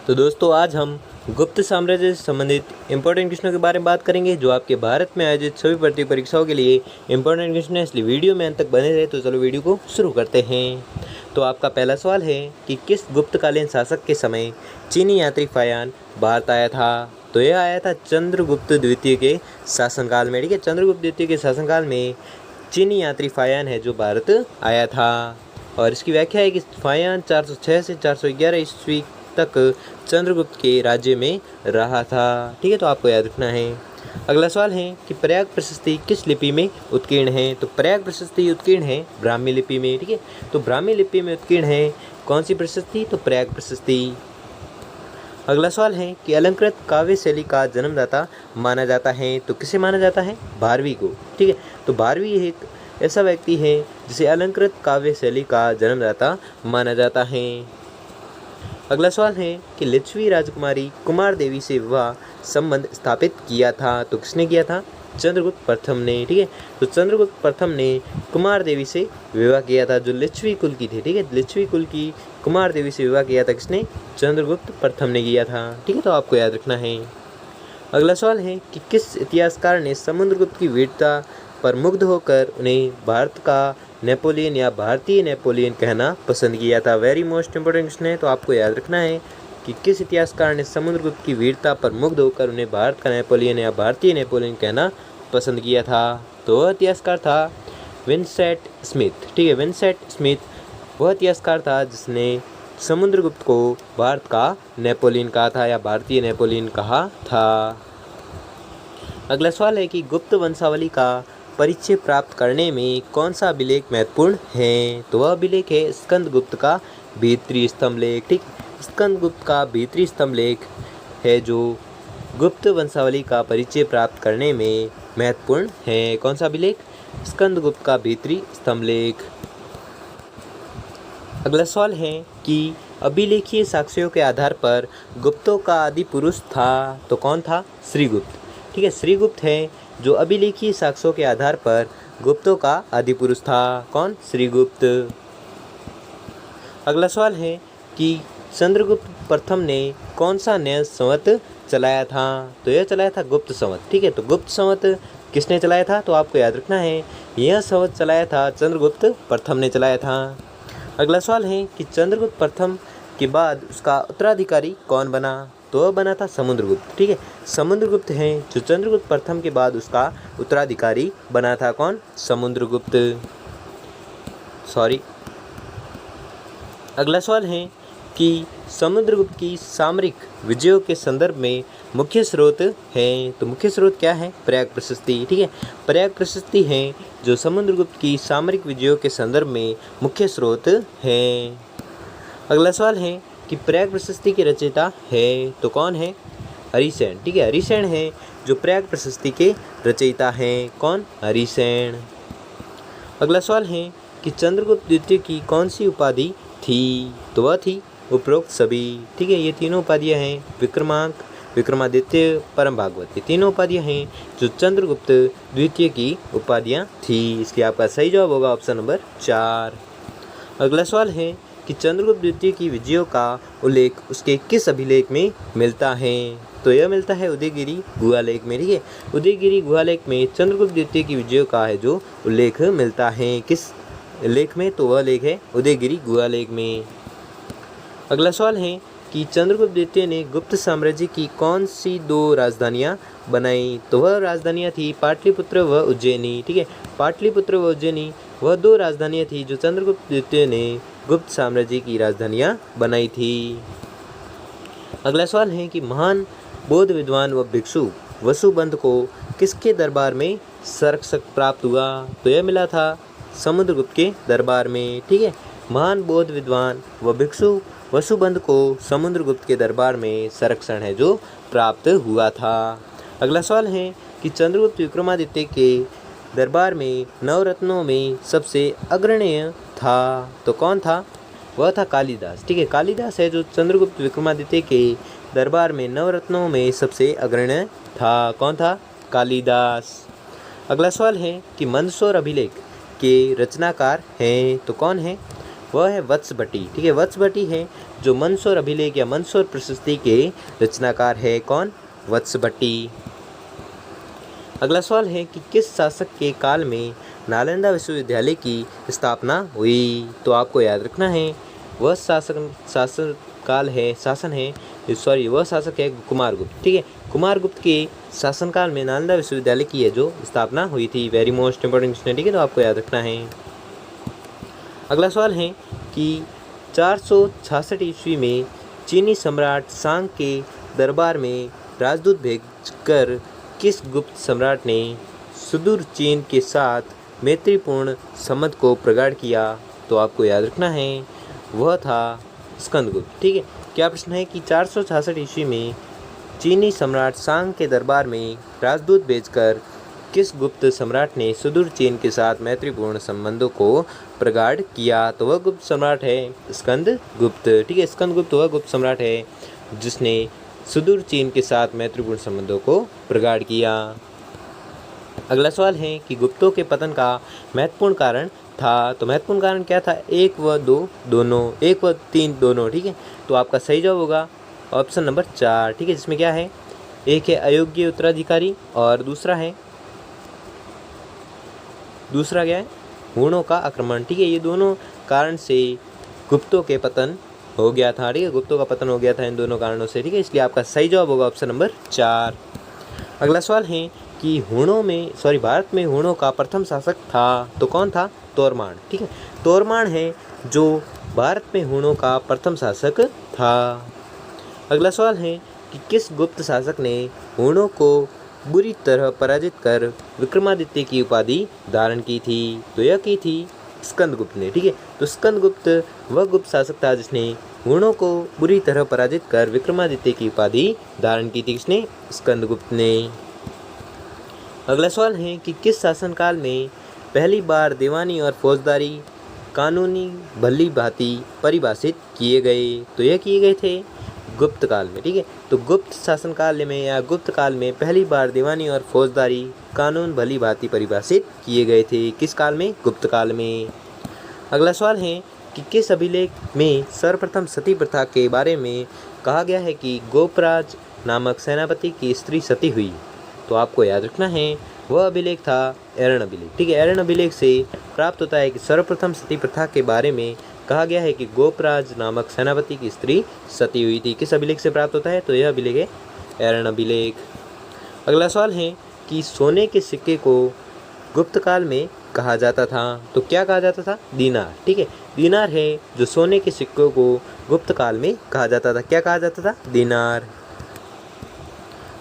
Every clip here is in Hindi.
तो दोस्तों आज हम गुप्त साम्राज्य से संबंधित इंपॉर्टेंट क्वेश्चनों के बारे में बात करेंगे जो आपके भारत में आयोजित सभी भर्ती परीक्षाओं के लिए इंपॉर्टेंट क्वेश्चन है, इसलिए वीडियो में अंत तक बने रहे। तो चलो वीडियो को शुरू करते हैं। तो आपका पहला सवाल है कि किस गुप्तकालीन शासक के समय चीनी यात्री फायान भारत आया था? तो यह आया था चंद्रगुप्त द्वितीय के शासनकाल में। ठीक है, चंद्रगुप्त द्वितीय के शासनकाल में चीनी यात्री फायान है जो भारत आया था। और इसकी व्याख्या है कि फायान 406 से 411 ईस्वी तक चंद्रगुप्त के राज्य में रहा था। ठीक है, तो आपको याद रखना है। अगला सवाल है कि प्रयाग प्रशस्ति किस लिपि में उत्कीर्ण है? तो प्रयाग प्रशस्ति उत्कीर्ण है ब्राह्मी लिपि में। ठीक है, तो ब्राह्मी लिपि में उत्कीर्ण है कौन सी प्रशस्ति? तो प्रयाग प्रशस्ति। अगला सवाल है कि अलंकृत काव्य शैली का जन्मदाता माना जाता है, तो किसे माना जाता है? भारवी को। ठीक है, तो भारवी एक ऐसा व्यक्ति है जिसे अलंकृत काव्य शैली का जन्मदाता माना जाता है। अगला सवाल है कि लिच्छवी राजकुमारी कुमार देवी से विवाह संबंध स्थापित किया था, तो किसने किया था? चंद्रगुप्त प्रथम ने। ठीक है, तो चंद्रगुप्त प्रथम ने कुमार देवी से विवाह किया था जो लिच्छवी कुल की थी। ठीक है, लिच्छवी कुल की कुमार देवी से विवाह किया था किसने? चंद्रगुप्त प्रथम ने किया था। ठीक है, तो आपको याद रखना है। अगला सवाल है कि किस इतिहासकार ने समुद्रगुप्त की वीरता पर मुग्ध होकर उन्हें भारत का नेपोलियन या भारतीय नेपोलियन कहना पसंद किया था? वेरी मोस्ट इंपोर्टेंट क्वेश्चन है, तो आपको याद रखना है कि किस इतिहासकार ने समुद्रगुप्त की वीरता पर मुग्ध होकर उन्हें भारत का नेपोलियन या भारतीय नेपोलियन कहना पसंद किया था? तो वह इतिहासकार था विंसेंट स्मिथ। ठीक है, विंसेंट स्मिथ वह इतिहासकार था जिसने समुद्रगुप्त को भारत का नेपोलियन कहा था या भारतीय नेपोलियन कहा था। अगला सवाल है कि गुप्त वंशावली का परिचय प्राप्त करने में कौन सा अभिलेख महत्वपूर्ण है? तो वह अभिलेख है स्कंदगुप्त का भीतरी स्तंभ लेख। ठीक, स्कंदगुप्त का भीतरी स्तंभ लेख है जो गुप्त वंशावली का परिचय प्राप्त करने में महत्वपूर्ण है। कौन सा अभिलेख? स्कंदगुप्त का भीतरी स्तंभ लेख। अगला सवाल है कि अभिलेखीय साक्ष्यों के आधार पर गुप्तों का आदि पुरुष था, तो कौन था? श्रीगुप्त। ठीक है, श्रीगुप्त है जो अभिलेखीय साक्ष्यों के आधार पर गुप्तों का आदि पुरुष था। कौन? श्रीगुप्त। अगला सवाल है कि चंद्रगुप्त प्रथम ने कौन सा न्याय संवत चलाया था? तो यह चलाया था गुप्त संवत। ठीक है, तो गुप्त संवत किसने चलाया था? तो आपको याद रखना है यह संवत चलाया था चंद्रगुप्त प्रथम ने चलाया था। अगला सवाल है कि चंद्रगुप्त प्रथम के बाद उसका उत्तराधिकारी कौन बना? तो वह बना था समुद्रगुप्त। ठीक है, समुद्रगुप्त है जो चंद्रगुप्त प्रथम के बाद उसका उत्तराधिकारी बना था। कौन? समुद्रगुप्त। अगला सवाल है कि समुद्रगुप्त की सामरिक विजयों के संदर्भ में मुख्य स्रोत है, तो मुख्य स्रोत क्या है? प्रयाग प्रशस्ति। ठीक है, प्रयाग प्रशस्ति है जो समुद्रगुप्त की सामरिक विजयों के संदर्भ में मुख्य स्रोत है। अगला सवाल है कि प्रयाग प्रशस्ति के रचयिता है, तो कौन है? हरिसेन। ठीक है, हरिसेन है जो प्रयाग प्रशस्ति के रचयिता हैं। कौन? हरिसेन। अगला सवाल है कि चंद्रगुप्त द्वितीय की कौन सी उपाधि थी? तो वह थी उपरोक्त सभी। ठीक है, ये तीनों उपाधियां हैं विक्रमांक, विक्रमादित्य, परम भागवत, ये तीनों उपाधियां हैं जो चंद्रगुप्त द्वितीय की उपाधियां थी। इसलिए आपका सही जवाब होगा ऑप्शन नंबर 4। अगला सवाल है कि चंद्रगुप्त द्वितीय की विजयों का उल्लेख उसके किस अभिलेख में मिलता है? तो यह मिलता है उदयगिरि गुहालेख में। ठीक है, उदयगिरि गुहालेख में चंद्रगुप्त द्वितीय की विजयों का है जो उल्लेख मिलता है। किस लेख में? तो वह लेख है उदयगिरि गुहालेख में। अगला सवाल है कि चंद्रगुप्त द्वितीय ने गुप्त साम्राज्य की कौन सी 2 राजधानियां बनाई? तो वह राजधानियां थी पाटलिपुत्र व उज्जैनी। ठीक है, पाटलिपुत्र व उज्जैनी वह 2 राजधानियां थी जो चंद्रगुप्त द्वितीय ने गुप्त साम्राज्य की राजधानियां बनाई थी। अगला सवाल है कि महान बौद्ध विद्वान व भिक्षु वसुबंध को किसके दरबार में संरक्षक प्राप्त हुआ? तो यह मिला था समुद्रगुप्त के दरबार में। ठीक है, महान बौद्ध विद्वान व भिक्षु वसुबंध को समुद्रगुप्त के दरबार में संरक्षण है जो प्राप्त हुआ था। अगला सवाल है कि चंद्रगुप्त विक्रमादित्य के दरबार में नवरत्नों में सबसे अग्रणीय था, तो कौन था? वह था कालिदास। ठीक है, कालिदास है जो चंद्रगुप्त विक्रमादित्य के दरबार में नवरत्नों में सबसे अग्रणीय था। कौन था? कालिदास। अगला सवाल है कि मंदसौर अभिलेख के रचनाकार हैं, तो कौन है? वह है वत्सभट्टी। ठीक है, वत्सभट्टी है जो मंदसौर अभिलेख या मंदसौर प्रशस्ति के रचनाकार है। कौन? वत्सभट्टी। अगला सवाल है कि किस शासक के काल में नालंदा विश्वविद्यालय की स्थापना हुई? तो आपको याद रखना है वह वह शासक है कुमारगुप्त। ठीक है, कुमारगुप्त के शासनकाल में नालंदा विश्वविद्यालय की है जो स्थापना हुई थी। Very most important question. ठीक है, तो आपको याद रखना है। अगला सवाल है कि 466 ईस्वी में चीनी सम्राट सांग के दरबार में राजदूत भेजकर किस गुप्त सम्राट ने सुदूर चीन के साथ मैत्रीपूर्ण संबंध को प्रगाढ़ किया? तो आपको याद रखना है वह था स्कंदगुप्त। ठीक है, क्या प्रश्न है कि 466 ईस्वी में चीनी सम्राट सांग के दरबार में राजदूत भेजकर किस गुप्त सम्राट ने सुदूर चीन के साथ मैत्रीपूर्ण संबंधों को प्रगाढ़ किया? तो वह गुप्त सम्राट है स्कंदगुप्त। ठीक है, स्कंदगुप्त वह गुप्त सम्राट है जिसने सुदूर चीन के साथ मैत्रीपूर्ण संबंधों को प्रगाढ़ किया। अगला सवाल है कि गुप्तों के पतन का महत्वपूर्ण कारण था। तो महत्वपूर्ण कारण क्या था? 1 व 2 दोनों, 1 व 3 दोनों। ठीक है, तो आपका सही जवाब होगा ऑप्शन नंबर 4। ठीक है, जिसमें क्या है? एक है अयोग्य उत्तराधिकारी और दूसरा क्या है? हुणों का आक्रमण। ठीक है, ये दोनों कारण से गुप्तों के पतन हो गया था। ठीक है, गुप्तों का पतन हो गया था इन दोनों कारणों से। ठीक है, इसलिए आपका सही जवाब होगा ऑप्शन नंबर 4। अगला सवाल है कि भारत में हुणों का प्रथम शासक था। तो कौन था? तोरमान। ठीक है, तोरमान है जो भारत में हुणों का प्रथम शासक था। अगला सवाल है कि किस गुप्त शासक ने हुणों को बुरी तरह पराजित कर विक्रमादित्य की उपाधि धारण की थी? तो यह की थी स्कंदगुप्त ने। ठीक है, तो स्कंदगुप्त वह गुप्त शासक था जिसने हुणों को बुरी तरह पराजित कर विक्रमादित्य की उपाधि धारण की थी। किसने? स्कंदगुप्त ने। अगला सवाल है कि किस शासनकाल में पहली बार दीवानी और फौजदारी कानूनी भली भांति परिभाषित किए गए? तो यह किए गए थे गुप्त काल में। ठीक है, तो गुप्त शासनकाल में या गुप्त काल में पहली बार दीवानी और फौजदारी कानून भली भांति परिभाषित किए गए थे। किस काल में? गुप्त काल में। अगला सवाल है कि किस अभिलेख में सर्वप्रथम सती प्रथा के बारे में कहा गया है कि गोपराज नामक सेनापति की स्त्री सती हुई? तो आपको याद रखना है वह अभिलेख था एरन अभिलेख। ठीक है, एरन अभिलेख से प्राप्त होता है कि सर्वप्रथम सती प्रथा के बारे में कहा गया है कि गोपराज नामक सेनापति की स्त्री सती हुई थी। किस अभिलेख से प्राप्त होता है? तो यह अभिलेख है एरन अभिलेख। अगला सवाल है कि सोने के सिक्के को गुप्त काल में कहा जाता था। तो क्या कहा जाता था? दीनार। ठीक है, दीनार है जो सोने के सिक्कों को गुप्त काल में कहा जाता था। क्या कहा जाता था? दीनार।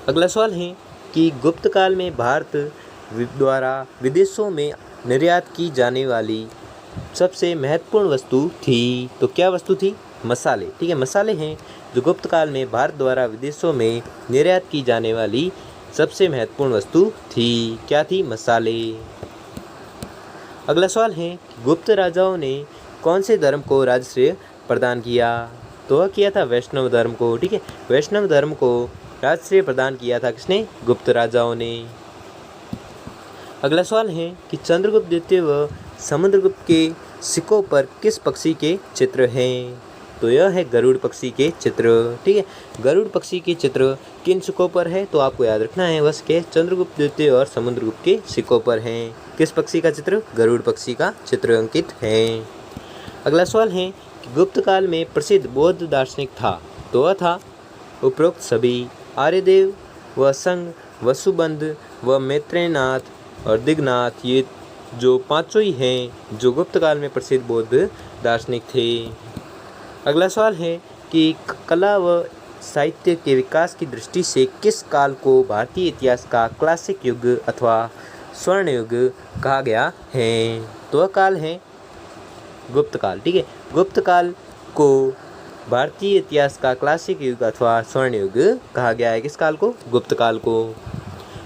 अगला सवाल है कि गुप्त काल में भारत द्वारा विदेशों में निर्यात की जाने वाली सबसे महत्वपूर्ण वस्तु थी। तो क्या वस्तु थी? मसाले। ठीक है, मसाले हैं जो गुप्त काल में भारत द्वारा विदेशों में निर्यात की जाने वाली सबसे महत्वपूर्ण वस्तु थी। क्या थी? मसाले। अगला सवाल है कि गुप्त राजाओं ने कौन से धर्म को राजश्रेय प्रदान किया? तो वह किया था वैष्णव धर्म को। ठीक है, वैष्णव धर्म को राजश्रेय प्रदान किया था। किसने? गुप्त राजाओं ने। अगला सवाल है कि चंद्रगुप्त द्वितीय व समुद्रगुप्त के सिक्कों पर किस पक्षी के चित्र हैं? तो यह है गरुड़ पक्षी के चित्र। ठीक है, गरुड़ पक्षी के चित्र किन सिक्कों पर है? तो आपको याद रखना है बस के चंद्रगुप्त द्वितीय और समुद्रगुप्त के सिक्कों पर हैं। किस पक्षी का चित्र? गरुड़ पक्षी का चित्र अंकित है। अगला सवाल है कि गुप्त काल में प्रसिद्ध बौद्ध दार्शनिक था। तो वह था उपरोक्त सभी आर्यदेव व संघ वसुबंध व मैत्रेयनाथ और दिग्नाथ। ये जो पांचों ही हैं जो गुप्त काल में प्रसिद्ध बौद्ध दार्शनिक थे। अगला सवाल है कि कला व साहित्य के विकास की दृष्टि से किस काल को भारतीय इतिहास का क्लासिक युग अथवा स्वर्ण युग कहा गया है? तो वह काल है गुप्त काल। ठीक है, गुप्त काल को भारतीय इतिहास का क्लासिक युग अथवा स्वर्ण युग कहा गया है। किस काल को? गुप्त काल को।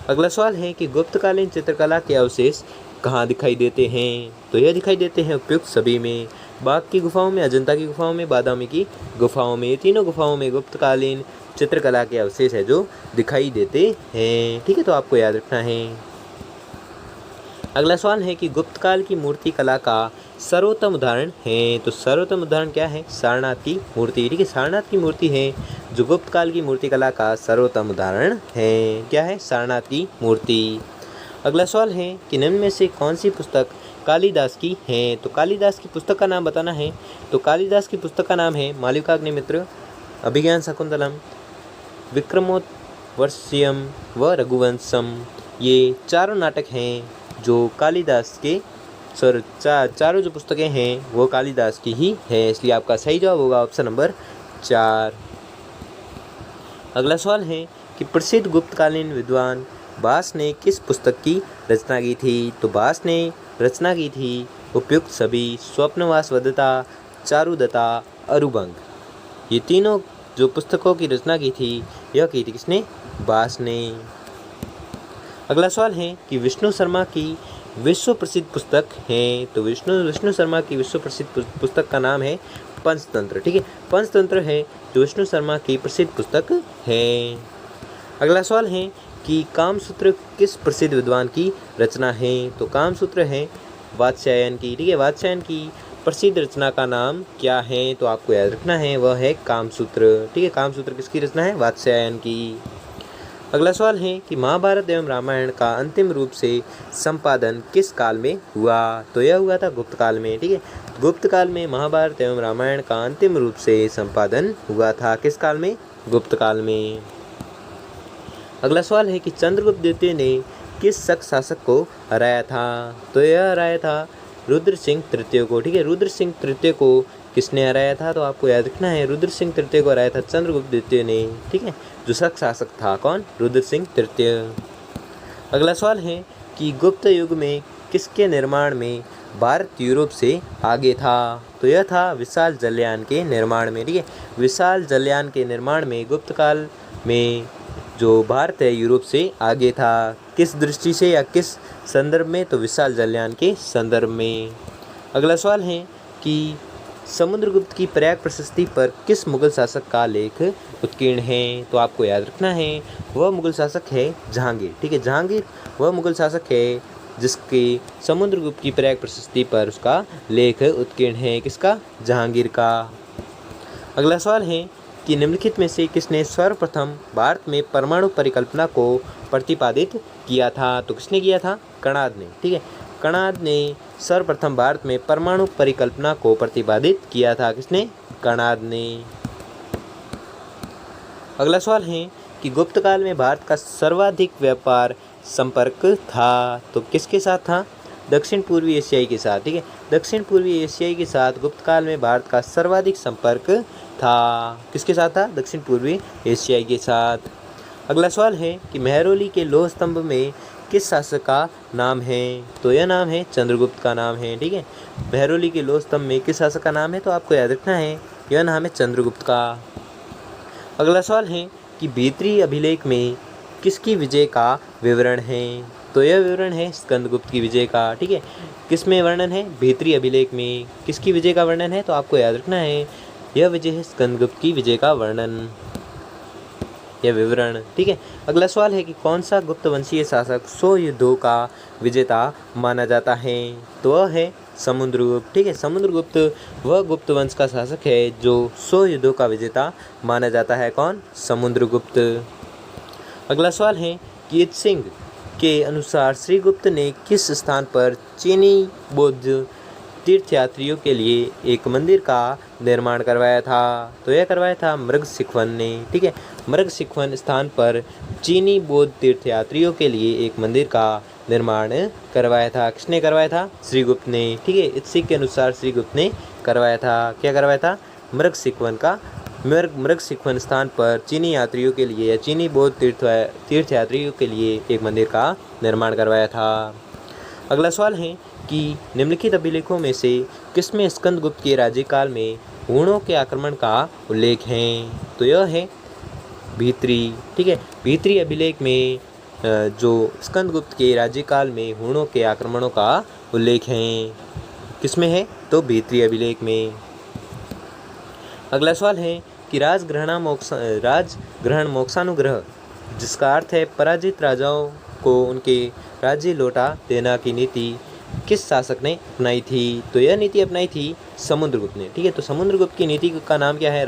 अगला सवाल है कि गुप्तकालीन चित्रकला के अवशेष कहाँ दिखाई देते हैं? तो यह दिखाई देते हैं उपयुक्त सभी में, बाघ की गुफाओं में, अजंता की गुफाओं में, बादामी की गुफाओं में। ये तीनों गुफाओं में गुप्तकालीन चित्रकला के अवशेष है जो दिखाई देते हैं। ठीक है, तो आपको याद रखना है। अगला सवाल है कि गुप्त काल की मूर्ति कला का सर्वोत्तम उदाहरण है। तो सर्वोत्तम उदाहरण क्या है? सारनाथ की मूर्ति। ठीक है, सारनाथ की मूर्ति है जो गुप्त काल की मूर्ति कला का सर्वोत्तम उदाहरण है। क्या है? सारनाथ की मूर्ति। अगला सवाल है कि निम्न में से कौन सी पुस्तक कालिदास की है? तो कालिदास की पुस्तक का नाम बताना है। तो कालिदास की पुस्तक का नाम है मालविकाग्निमित्र, अभिज्ञान शाकुंतलम, विक्रमोर्वशीयम व रघुवंशम। ये चारों नाटक हैं जो कालिदास के चारों जो पुस्तकें हैं वो कालिदास की ही है, इसलिए आपका सही जवाब होगा ऑप्शन नंबर 4। अगला सवाल है कि प्रसिद्ध गुप्तकालीन विद्वान भास ने किस पुस्तक की रचना की थी? तो भास ने रचना की थी उपयुक्त सभी, स्वप्नवासवदता, चारुदत्ता, अरुभंग। ये तीनों जो पुस्तकों की रचना की थी यह की थी किसने? भास ने। अगला सवाल है कि विष्णु शर्मा की विश्व प्रसिद्ध पुस्तक है। तो विष्णु शर्मा की विश्व प्रसिद्ध पुस्तक का नाम है पंचतंत्र। ठीक है, पंचतंत्र है जो विष्णु शर्मा की प्रसिद्ध पुस्तक है। अगला सवाल है कि कामसूत्र किस प्रसिद्ध विद्वान की रचना है? तो कामसूत्र है वात्स्यायन की। ठीक है, वात्स्यायन की प्रसिद्ध रचना का नाम क्या है? तो आपको याद रखना है वह है कामसूत्र। ठीक है, कामसूत्र किसकी रचना है? वात्स्यायन की। अगला सवाल है कि महाभारत एवं रामायण का अंतिम रूप से संपादन किस काल में हुआ? तो यह हुआ था गुप्त काल में। ठीक है, गुप्त काल में महाभारत एवं रामायण का अंतिम रूप से संपादन हुआ था। किस काल में? गुप्त काल में। अगला सवाल है कि चंद्रगुप्त द्वितीय ने किस शक शासक को हराया था? तो यह हराया था रुद्र सिंह तृतीय को। ठीक है, रुद्र सिंह तृतीय को किसने हराया था? तो आपको याद रखना है रुद्र सिंह तृतीय को हराया था चंद्रगुप्त द्वितीय ने। ठीक है, जो शक शासक था कौन? रुद्र सिंह तृतीय। अगला सवाल है कि गुप्त युग में किसके निर्माण में भारत यूरोप से आगे था? तो यह था विशाल जलयान के निर्माण में। ठीक है, विशाल जलयान के निर्माण में गुप्त काल में जो भारत है यूरोप से आगे था। किस दृष्टि से या किस संदर्भ में? तो विशाल जलयान के संदर्भ में। अगला सवाल है कि समुद्रगुप्त की प्रयाग प्रशस्ति पर किस मुगल शासक का लेख उत्कीर्ण है? तो आपको याद रखना है वह मुगल शासक है जहांगीर। ठीक है, जहांगीर वह मुगल शासक है जिसके समुद्रगुप्त की प्रयाग प्रशस्ति पर उसका लेख उत्कीर्ण है। किसका? जहांगीर का। अगला सवाल है कि निम्नलिखित में से किसने सर्वप्रथम भारत में परमाणु परिकल्पना को प्रतिपादित किया था? तो किसने किया था? कणाद ने। ठीक है, कणाद ने सर्वप्रथम भारत में परमाणु परिकल्पना को प्रतिपादित किया था। किसने? कणाद ने। अगला सवाल है कि गुप्त काल में भारत का सर्वाधिक व्यापार संपर्क था। तो किसके साथ था? दक्षिण पूर्वी एशियाई के साथ। ठीक है, दक्षिण पूर्वी एशियाई के साथ गुप्त काल में भारत का सर्वाधिक संपर्क था। किसके साथ था? दक्षिण पूर्वी एशियाई के साथ। अगला सवाल है कि मेहरौली के लौह स्तंभ में किस शासक का नाम है? तो यह नाम है चंद्रगुप्त का नाम है। ठीक है, मेहरौली के लौह स्तंभ में किस शासक का नाम है? तो आपको याद रखना है यह नाम है चंद्रगुप्त का। अगला सवाल है कि भीतरी अभिलेख में किसकी विजय का विवरण है? तो यह विवरण है स्कंदगुप्त की विजय का। ठीक है, किस में वर्णन है? भीतरी अभिलेख में किसकी विजय का वर्णन है? तो आपको याद रखना है यह विजय है स्कंदगुप्त की विजय का वर्णन या विवरण। ठीक है, अगला सवाल है कि कौन सा गुप्त वंशीय शासक 100 युद्धों का विजेता माना जाता है? तो वह है समुद्रगुप्त। ठीक है, समुद्रगुप्त वह गुप्त वंश का शासक है जो 100 युद्धों का विजेता माना जाता है। कौन? समुद्रगुप्त। अगला सवाल है कि कीर्ति सिंह के अनुसार श्रीगुप्त ने किस स्थान पर चीनी बौद्ध तीर्थयात्रियों के लिए एक मंदिर का निर्माण करवाया था? तो यह करवाया था मृगशिखवन ने। ठीक है, मृगशिखवन स्थान पर चीनी बौद्ध तीर्थयात्रियों के लिए एक मंदिर का निर्माण करवाया था। किसने करवाया था? श्रीगुप्त ने। ठीक है, इसी के अनुसार श्रीगुप्त ने करवाया था। क्या करवाया था? मृगशिखवन स्थान पर चीनी यात्रियों के लिए या चीनी बौद्ध तीर्थयात्रियों के लिए एक मंदिर का निर्माण करवाया था। अगला सवाल है कि निम्नलिखित अभिलेखों में से किसमें स्कंदगुप्त के राज्यकाल में हूणों के आक्रमण का उल्लेख है? तो यह है भीतरी। ठीक है, भीतरी अभिलेख में जो स्कंदगुप्त के राज्यकाल में हूणों के आक्रमणों का उल्लेख है किसमें है? तो भीतरी अभिलेख में। अगला सवाल है कि राजग्रहण मोक्षानुग्रह जिसका अर्थ है पराजित राजाओं को उनके राज्य लौटा देना की नीति किस शासक ने अपनाई थी? तो यह नीति अपनाई थी समुद्रगुप्त ने। ठीक है, तो समुद्रगुप्त की नीति का नाम क्या है?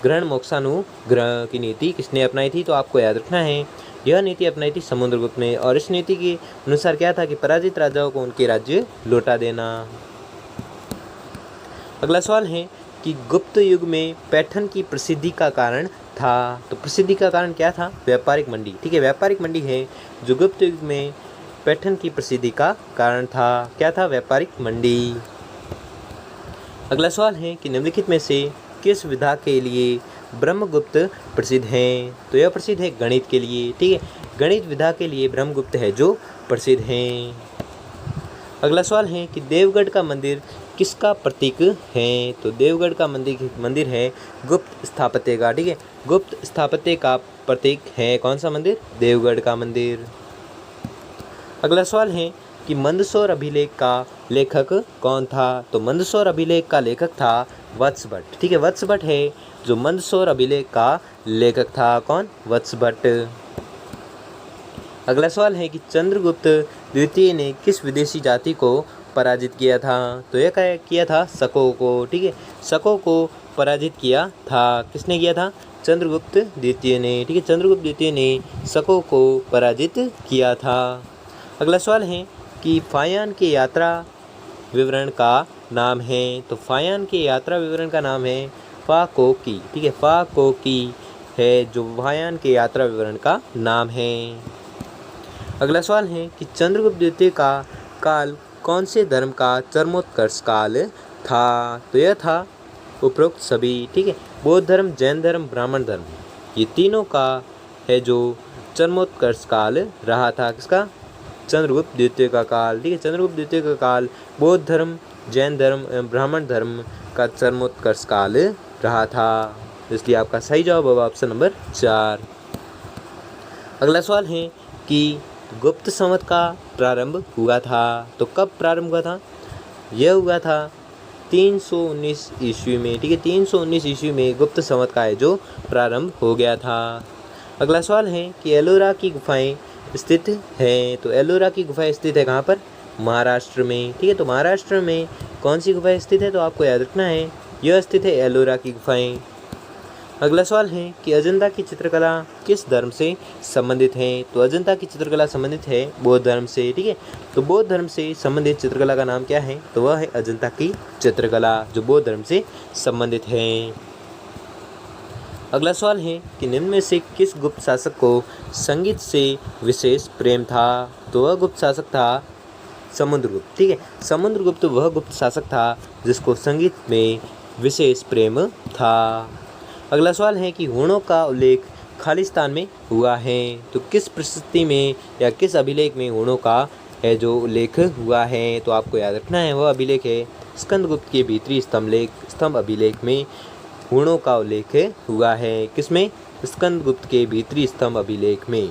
ग्रहण मोक्षानुग्रह की नीति किसने अपनाई थी? तो आपको याद रखना है यह नीति अपनाई थी समुद्रगुप्त ने। और इस नीति के अनुसार क्या था कि पराजित राजाओं को उनके राज्य लौटा देना। अगला सवाल है कि गुप्त युग में पैठन की प्रसिद्धि का कारण था। तो प्रसिद्धि का कारण क्या था? व्यापारिक मंडी। ठीक है, व्यापारिक मंडी है जो गुप्त युग में पैठन की प्रसिद्धि का कारण था। क्या था? व्यापारिक मंडी। अगला सवाल है कि निम्नलिखित में से किस विधा के लिए ब्रह्मगुप्त प्रसिद्ध हैं? तो यह प्रसिद्ध है गणित के लिए। ठीक है, गणित विधा के लिए ब्रह्मगुप्त है जो प्रसिद्ध हैं। अगला सवाल है कि देवगढ़ का मंदिर किसका प्रतीक है? तो देवगढ़ का मंदिर है गुप्त स्थापत्य का। ठीक है, गुप्त स्थापत्य का प्रतीक है कौन सा मंदिर? देवगढ़ का मंदिर। अगला सवाल है कि मंदसौर अभिलेख का लेखक कौन था? तो मंदसौर अभिलेख का लेखक था वत्सभट्ट। ठीक है, वत्सभट्ट है जो मंदसौर अभिलेख का लेखक था। कौन? वत्सभट्ट। अगला सवाल है कि चंद्रगुप्त द्वितीय ने किस विदेशी जाति को पराजित किया था? तो यह किया था शकों को। ठीक है, शकों को पराजित किया था। किसने किया था? चंद्रगुप्त द्वितीय ने। ठीक है, चंद्रगुप्त द्वितीय ने शकों को पराजित किया था। अगला सवाल है कि फायान के यात्रा विवरण का नाम है। तो फायान के यात्रा विवरण का नाम है फाकोकी। ठीक है, फाकोकी है जो फायान के यात्रा विवरण का नाम है। अगला सवाल है कि चंद्रगुप्त द्वितीय का काल कौन से धर्म का चरमोत्कर्ष काल था? तो यह था उपरोक्त सभी। ठीक है, बौद्ध धर्म, जैन धर्म, ब्राह्मण धर्म, ये तीनों का है जो चरमोत्कर्ष काल रहा था। किसका? चंद्रगुप्त द्वितीय का काल। ठीक है, चंद्रगुप्त द्वितीय का काल बौद्ध धर्म, जैन धर्म, ब्राह्मण धर्म का चरमोत्कर्ष काल रहा था। इसलिए आपका सही जवाब होगा ऑप्शन नंबर 4। अगला सवाल है कि गुप्त संवत का प्रारंभ हुआ था। तो कब प्रारंभ हुआ था? यह हुआ था 319 ईस्वी में। ठीक है, 319 ईस्वी में गुप्त संवत का है जो प्रारंभ हो गया था। अगला सवाल है कि एलोरा की गुफाएं स्थित हैं। तो एलोरा की गुफाएं स्थित है कहाँ पर? महाराष्ट्र में। ठीक है, तो महाराष्ट्र में कौन सी गुफाएं स्थित है? तो आपको याद रखना है यह स्थित है एलोरा की गुफाएं। अगला सवाल है कि अजंता की चित्रकला किस धर्म से संबंधित है? तो अजंता की चित्रकला संबंधित है बौद्ध धर्म से। ठीक है, तो बौद्ध धर्म से संबंधित चित्रकला का नाम क्या है? तो वह है अजंता की चित्रकला जो बौद्ध धर्म से संबंधित है। अगला सवाल है कि निम्न में से किस गुप्त शासक को संगीत से विशेष प्रेम था? तो वह गुप्त शासक था समुद्रगुप्त। ठीक है, समुद्रगुप्त वह गुप्त शासक था जिसको संगीत में विशेष प्रेम था। अगला सवाल है कि हुणों का उल्लेख खालिस्तान में हुआ है। तो किस प्रशस्ति में या किस अभिलेख में हुणों का है जो उल्लेख हुआ है? तो आपको याद रखना है वह अभिलेख है स्कंदगुप्त के भीतरी स्तंभ अभिलेख में हुणों का उल्लेख हुआ है। किसमें? स्कंदगुप्त के भीतरी स्तंभ अभिलेख में।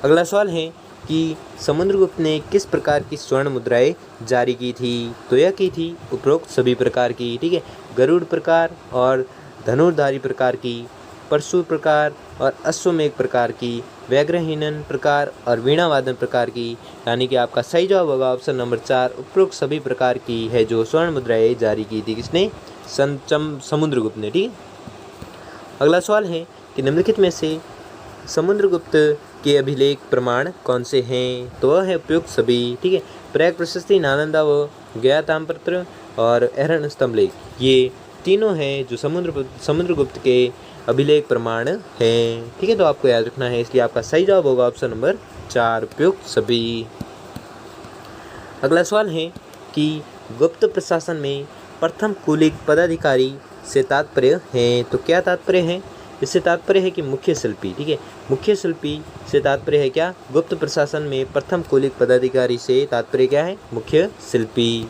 अगला सवाल है कि समुद्रगुप्त ने किस प्रकार की स्वर्ण मुद्राएं जारी की थी? तो यह की थी उपरोक्त सभी प्रकार की। ठीक है, गरुड़ प्रकार और धनुर्धारी प्रकार की, परशु प्रकार और अश्वमेघ प्रकार की, व्याघ्रहीनन प्रकार और वीणावादन प्रकार की। यानी कि आपका सही जवाब होगा ऑप्शन नंबर 4, उपरोक्त सभी प्रकार की है जो स्वर्ण मुद्राएं जारी की थी। किसने? समुद्रगुप्त ने। ठीक है, अगला सवाल है कि निम्नलिखित में से समुद्रगुप्त के अभिलेख प्रमाण कौन से हैं? तो वह है उपयुक्त सभी। ठीक है, प्रयाग प्रशस्ति, नालंदा व गया ताम्रपत्र और अहरण स्तंभ लेख, ये तीनों हैं जो समुद्रगुप्त के अभिलेख प्रमाण हैं। ठीक है, तो आपको याद रखना है, इसलिए आपका सही जवाब होगा ऑप्शन नंबर 4, उपयुक्त सभी। अगला सवाल है कि गुप्त प्रशासन में प्रथम कुलीन पदाधिकारी से तात्पर्य है। तो क्या तात्पर्य है? इससे तात्पर्य है कि मुख्य शिल्पी। ठीक है, मुख्य शिल्पी से तात्पर्य है क्या? गुप्त प्रशासन में प्रथम कुलीन पदाधिकारी से तात्पर्य क्या है? मुख्य शिल्पी।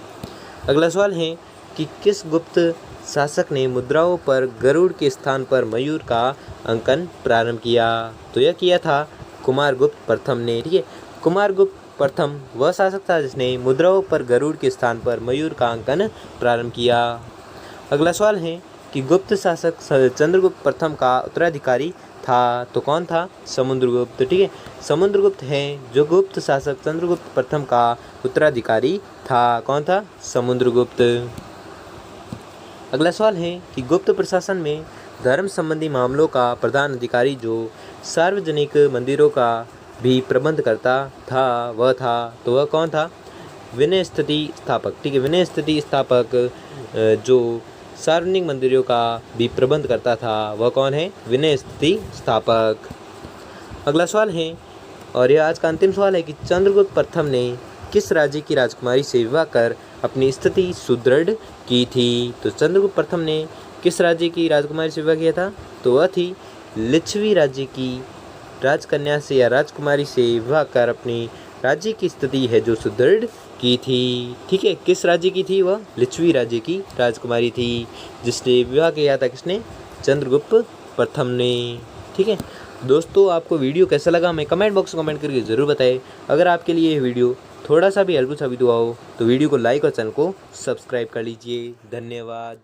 अगला सवाल है कि किस गुप्त शासक ने मुद्राओं पर गरुड़ के स्थान पर मयूर का अंकन प्रारंभ किया? तो यह किया था कुमारगुप्त प्रथम ने। ठीक है, कुमारगुप्त प्रथम वह शासक था जिसने मुद्राओं पर गरुड़ के स्थान पर मयूर का अंकन प्रारंभ किया। अगला सवाल है कि गुप्त शासक चंद्रगुप्त प्रथम का उत्तराधिकारी था, तो कौन था? समुद्रगुप्त। ठीक है, समुद्रगुप्त है जो गुप्त शासक चंद्रगुप्त प्रथम का उत्तराधिकारी था। कौन था? समुद्रगुप्त। अगला सवाल है कि गुप्त प्रशासन में धर्म संबंधी मामलों का प्रधान अधिकारी जो सार्वजनिक मंदिरों का भी प्रबंध करता था वह था, तो वह कौन था? विनय स्थिति स्थापक। ठीक है, विनय स्थिति स्थापक जो सार्वजनिक मंदिरों का भी प्रबंध करता था वह कौन है? विनय स्थिति स्थापक। अगला सवाल है और यह आज का अंतिम सवाल है कि चंद्रगुप्त प्रथम ने किस राज्य की राजकुमारी से विवाह कर अपनी स्थिति सुदृढ़ की थी? तो चंद्रगुप्त प्रथम ने किस राज्य की राजकुमारी से विवाह किया था? तो वह थी लिच्छवी राज्य की राजकन्या से या राजकुमारी से विवाह कर अपनी राज्य की स्थिति है जो सुदृढ़ की थी। ठीक है, किस राज्य की थी? वह लिच्छवी राज्य की राजकुमारी थी, जिसने विवाह किया था किसने? चंद्रगुप्त प्रथम ने। ठीक है दोस्तों, आपको वीडियो कैसा लगा हमें कमेंट बॉक्स में कमेंट करके ज़रूर बताएं। अगर आपके लिए ये वीडियो थोड़ा सा भी हेल्पफुल साबित हुआ हो तो वीडियो को लाइक और चैनल को सब्सक्राइब कर लीजिए। धन्यवाद।